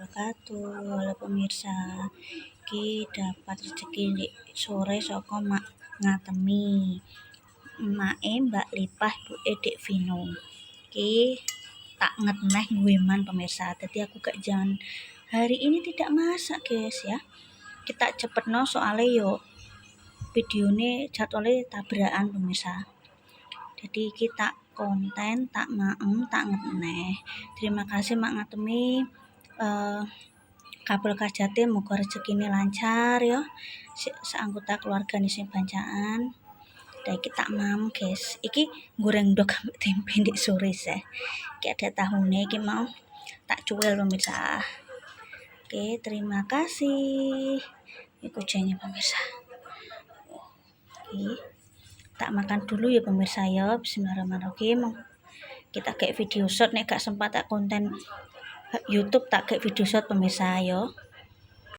wabarakatuh. Halo pemirsa, ki dapat rezeki di sore saka mak ngatemi. Make Mbak Lipah ibuke Dik Vino. Ki tak ngetneh gueman pemirsa. Jadi aku gak jangan hari ini tidak masak guys ya. Kita cepetno soalnya yo videone jadwalnya tabrakan pemirsa. Jadi kita konten tak maem tak ngetneh. Terima kasih mak ngatemi kabul kajate muga rezekine lancar ya. Seanggota keluarga sing bancaan. Dan iki tak maem guys. Iki goreng ndok ambek tempe ndek sore seh. Iki ada tahune iki mau tak cuwil pemirsa. Oke, terima kasih. Ini kucingnya pemirsa. Oke. Tak makan dulu ya pemirsa ya. Bismillahirrahmanirrahim. Kita kayak video shot nek gak sempat tak konten YouTube tak kayak video shot pemirsa ya.